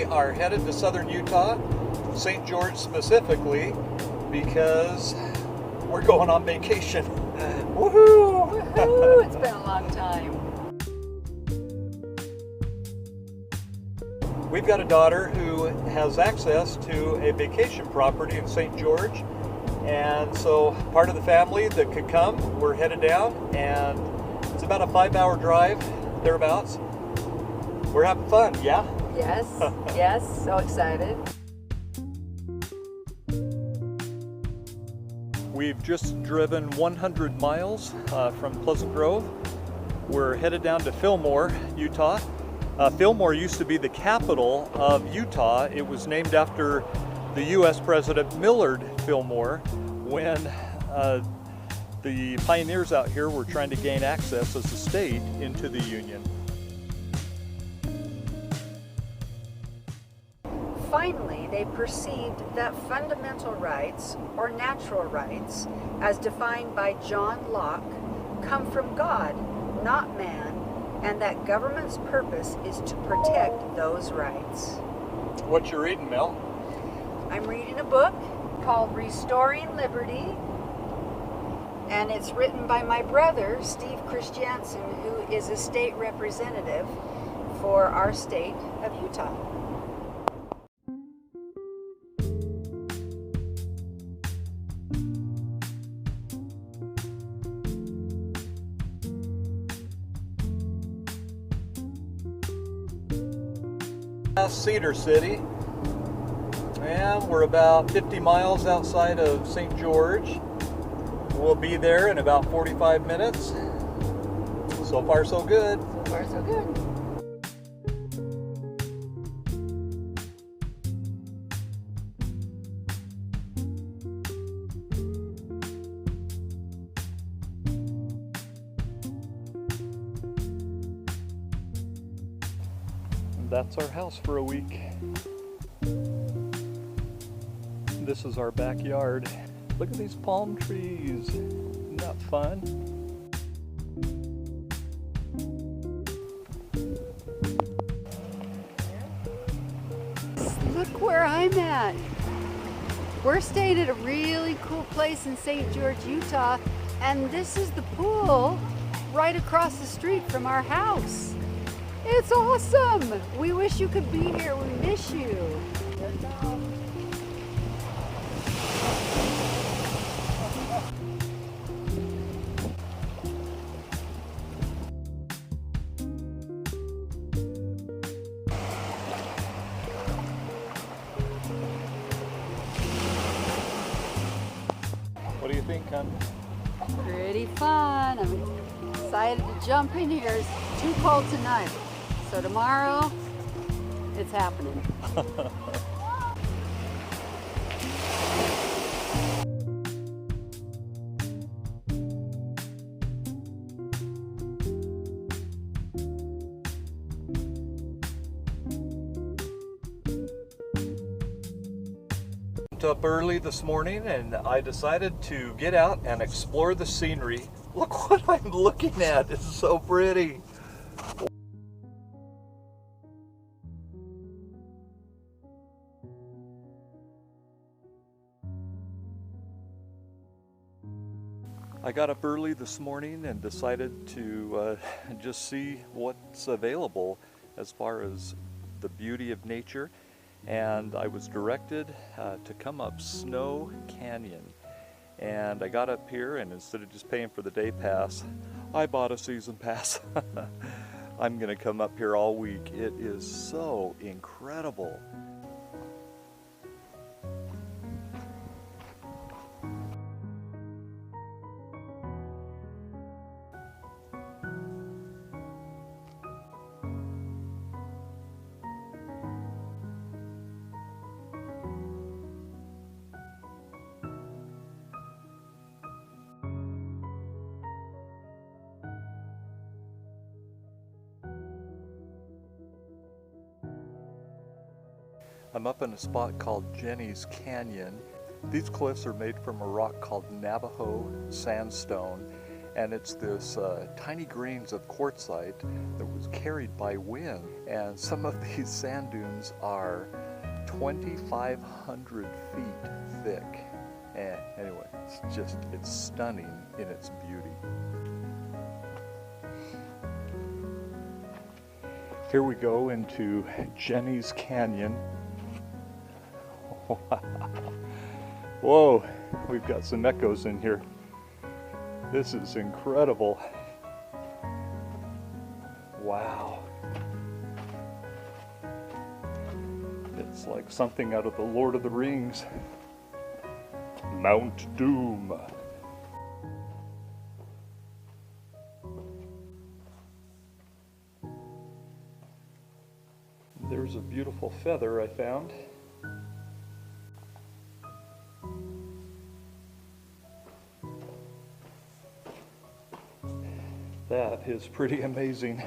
we are headed to southern Utah, St. George specifically, because we're going on vacation. Woohoo! Woohoo! It's been a long time. We've got a daughter who has access to a vacation property in St. George, and so part of the family that could come, we're headed down, and it's about a 5-hour drive, thereabouts. We're having fun, yeah? Yes, yes, so excited. We've just driven 100 miles from Pleasant Grove. We're headed down to Fillmore, Utah. Fillmore used to be the capital of Utah. It was named after the U.S. President Millard Fillmore when the pioneers out here were trying to gain access as a state into the Union. Finally, they perceived that fundamental rights, or natural rights, as defined by John Locke, come from God, not man, and that government's purpose is to protect those rights. What you reading, Mel? I'm reading a book called Restoring Liberty, and it's written by my brother, Steve Christiansen, who is a state representative for our state of Utah. Cedar City, and we're about 50 miles outside of St. George. We'll be there in about 45 minutes. So far so good. So far so good. That's our house for a week. This is our backyard. Look at these palm trees. Isn't that fun? Look where I'm at. We're staying at a really cool place in St. George, Utah, and this is the pool right across the street from our house. It's awesome! We wish you could be here. We miss you. What do you think, hon? Pretty fun. I'm excited to jump in here. It's too cold tonight. So tomorrow, it's happening. Up early this morning, and I decided to get out and explore the scenery. Look what I'm looking at. It's so pretty. I got up early this morning and decided to just see what's available as far as the beauty of nature, and I was directed to come up Snow Canyon. And I got up here, and instead of just paying for the day pass, I bought a season pass. I'm gonna come up here all week. It is so incredible. I'm up in a spot called Jenny's Canyon. These cliffs are made from a rock called Navajo Sandstone, And it's this tiny grains of quartzite that was carried by wind. And some of these sand dunes are 2,500 feet thick. And anyway, it's stunning in its beauty. Here we go into Jenny's Canyon. Whoa, we've got some echoes in here. This is incredible. Wow. It's like something out of the Lord of the Rings. Mount Doom. There's a beautiful feather I found. That is pretty amazing.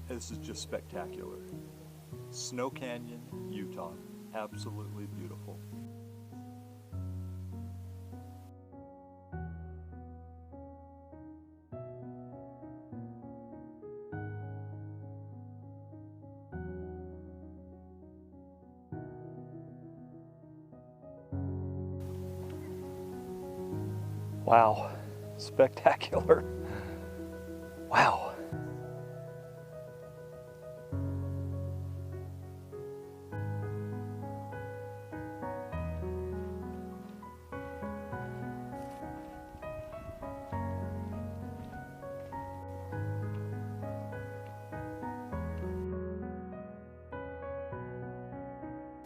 This is just spectacular. Snow Canyon, Utah. Absolutely beautiful. Wow, spectacular. Wow.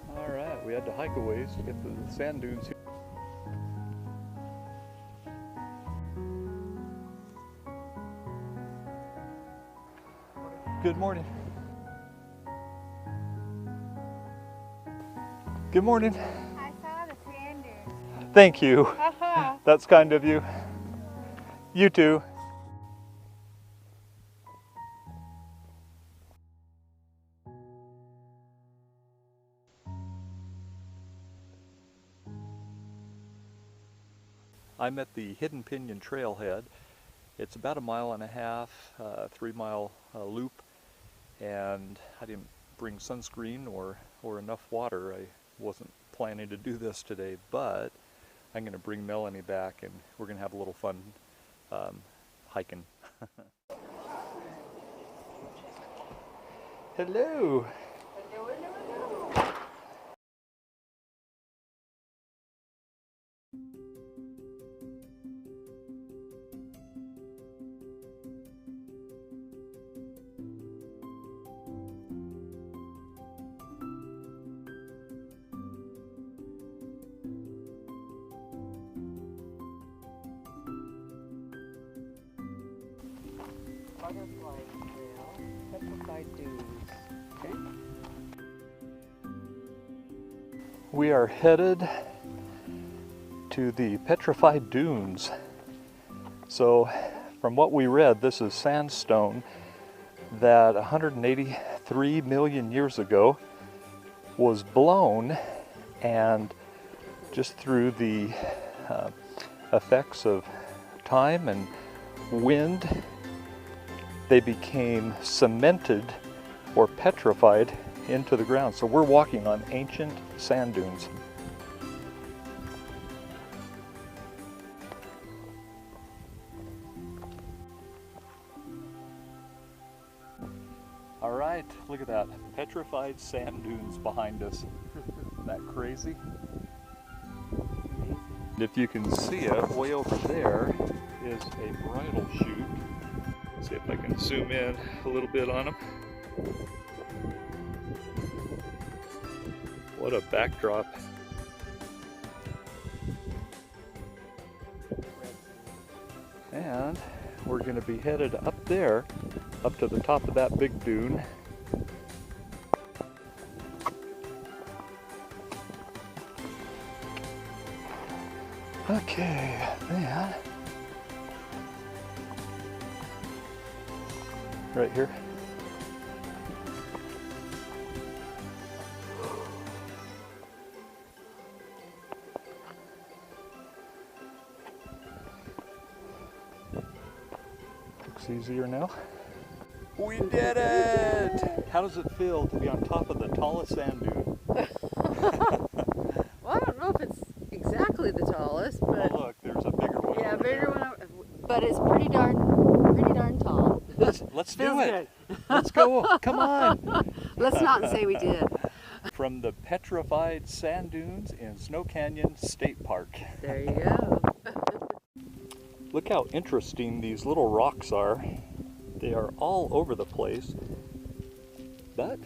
All right, we had to hike a ways to get to the sand dunes here. Good morning. Good morning. I saw the sand dunes. Thank you. That's kind of you. You too. I'm at the Hidden Pinion Trailhead. It's about 1.5 miles, 3-mile loop, and I didn't bring sunscreen or enough water. I wasn't planning to do this today, but I'm going to bring Melanie back and we're going to have a little fun hiking. Hello. Butterfly Trail, Petrified Dunes. Okay. We are headed to the Petrified Dunes. So, from what we read, this is sandstone that 183 million years ago was blown, and just through the effects of time and wind, they became cemented or petrified into the ground. So we're walking on ancient sand dunes. All right, look at that. Petrified sand dunes behind us. Isn't that crazy? If you can see it, way over there is a bridal chute. See if I can zoom in a little bit on them. What a backdrop. And we're going to be headed up there, up to the top of that big dune. Okay, then right here. Looks easier now. We did it! How does it feel to be on top of the tallest sand dune? Well, I don't know if it's exactly the tallest, but Oh look, there's a bigger one. yeah, over bigger there. one. But it's pretty darn tall. Let's do Feels it. Let's go. Come on. Let's not say we did. From the Petrified Sand Dunes in Snow Canyon State Park. There you go. Look how interesting these little rocks are. They are all over the place, but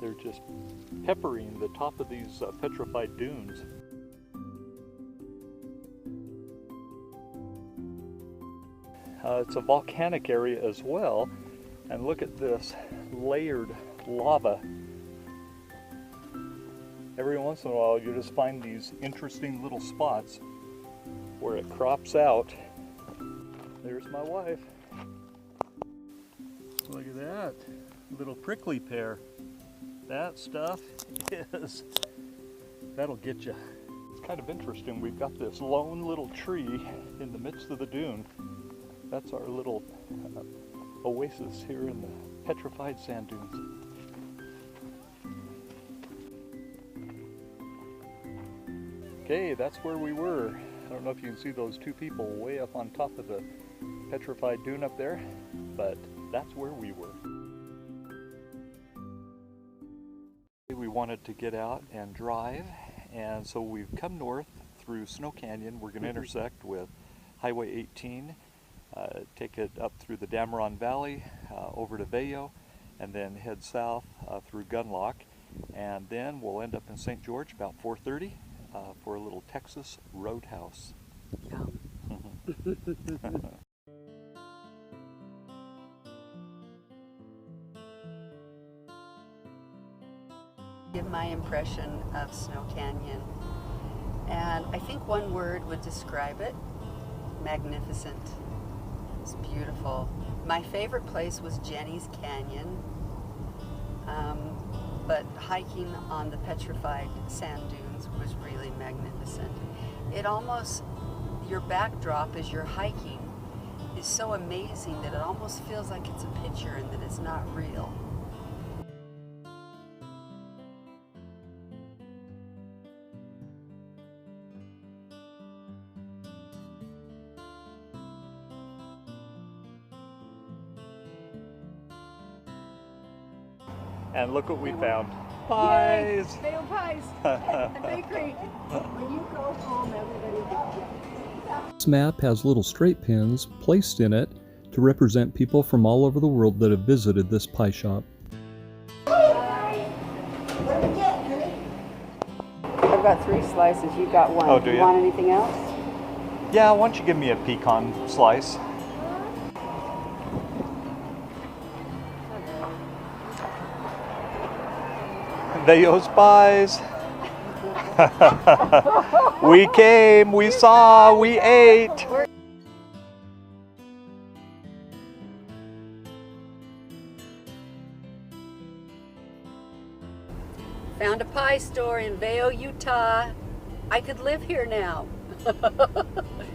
they're just peppering the top of these petrified dunes. It's a volcanic area as well, and look at this layered lava. Every once in a while you just find these interesting little spots where it crops out. There's my wife. Look at that, little prickly pear. That stuff that'll get you. It's kind of interesting. We've got this lone little tree in the midst of the dune. That's our little oasis here in the Petrified Sand Dunes. Okay, that's where we were. I don't know if you can see those two people way up on top of the Petrified Dune up there, but that's where we were. We wanted to get out and drive, and so we've come north through Snow Canyon. We're going to intersect with Highway 18, take it up through the Dameron Valley, over to Vail, and then head south through Gunlock, and then we'll end up in St. George about 4:30 for a little Texas roadhouse. Give my impression of Snow Canyon, and I think one word would describe it: magnificent. It's beautiful. My favorite place was Jenny's Canyon, but hiking on the Petrified Sand Dunes was really magnificent. It almost, your backdrop as you're hiking is so amazing that it almost feels like it's a picture and that it's not real. And look what we found. Pies! Yay! Vail pies! The bakery! When you go home, everybody will. This map has little straight pins placed in it to represent people from all over the world that have visited this pie shop. I've got 3 slices, you got 1. Oh, do you? Want anything else? Yeah, why don't you give me a pecan slice? Vail's pies. We came, we saw, we ate. Found a pie store in Vail, Utah. I could live here now.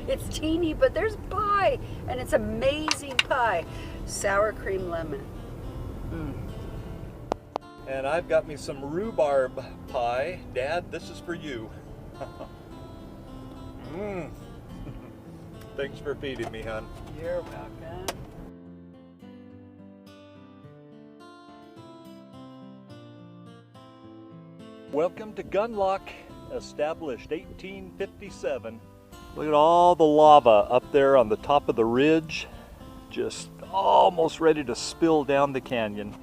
It's teeny, but there's pie, and it's amazing pie. Sour cream lemon. And I've got me some rhubarb pie. Dad, this is for you. Thanks for feeding me, hon. You're welcome. Welcome to Gunlock, established 1857. Look at all the lava up there on the top of the ridge, just almost ready to spill down the canyon.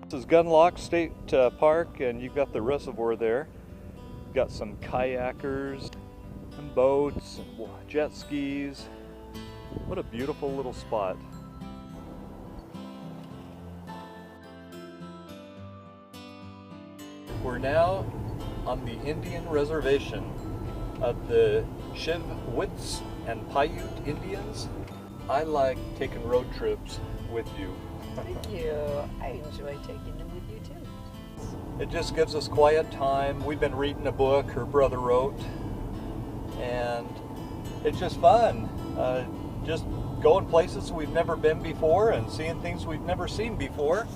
This is Gunlock State Park, and you've got the reservoir there. You've got some kayakers and boats and jet skis. What a beautiful little spot. We're now on the Indian Reservation. of the Shivwits and Paiute Indians. I like taking road trips with you. Thank you. I enjoy taking them with you too. It just gives us quiet time. We've been reading a book her brother wrote, and it's just fun. Just going places we've never been before and seeing things we've never seen before.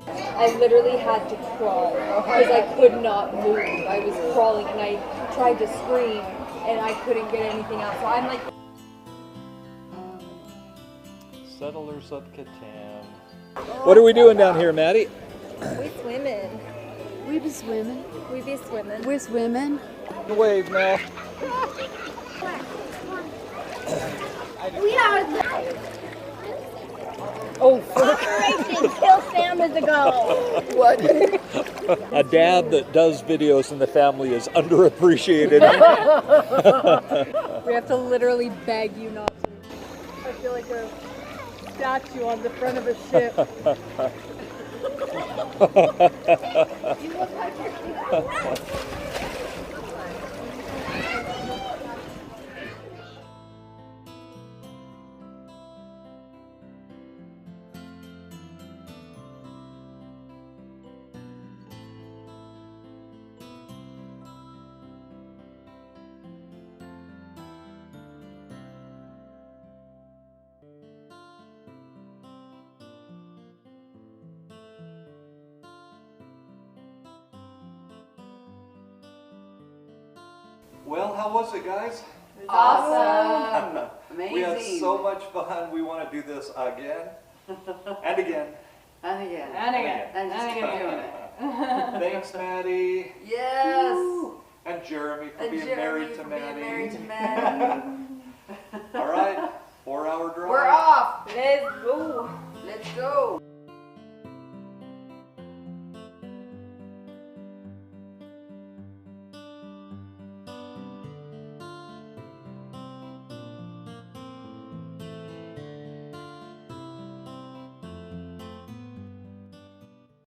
I literally had to crawl because I could not move. I was crawling and I tried to scream and I couldn't get anything out. So I'm like... Settlers of Catan. What are we doing down here, Maddie? We swimming. We be swimming. We be swimming. We're swimming. Wave now. We are the Oh, fuck. Operation Kill Sam is a go. What? A dad that does videos in the family is underappreciated. We have to literally beg you not to. I feel like a statue on the front of a ship. You look like you're Well, how was it, guys? Awesome. Amazing. We had so much fun. We want to do this again and again. And again. And again. And just keep doing it. Thanks, Maddie. Yes. And Jeremy for And being Jeremy married to for being Maddie. married to Maddie.